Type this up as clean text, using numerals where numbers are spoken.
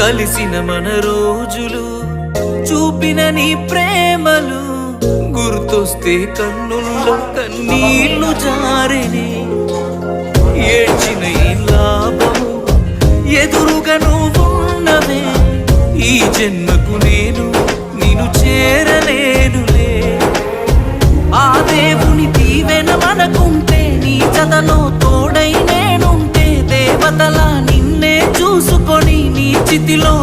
కలిసిన మన రోజులు చూపిన నీ ప్రేమలు గుర్తొస్తే కన్నుల్లో కన్నీళ్లు జారినే ఏడ్చిన ఈ లాభము ఎదురుగా నువ్వున్నవే ఈ జన్మకు నేను చేరలేనులే ఆ దేవుని దీవెన మనకుంటే నీ జతలో తోడై నేనుంటే దేవతలా నిన్నే చూసుకొని నీ చితిలో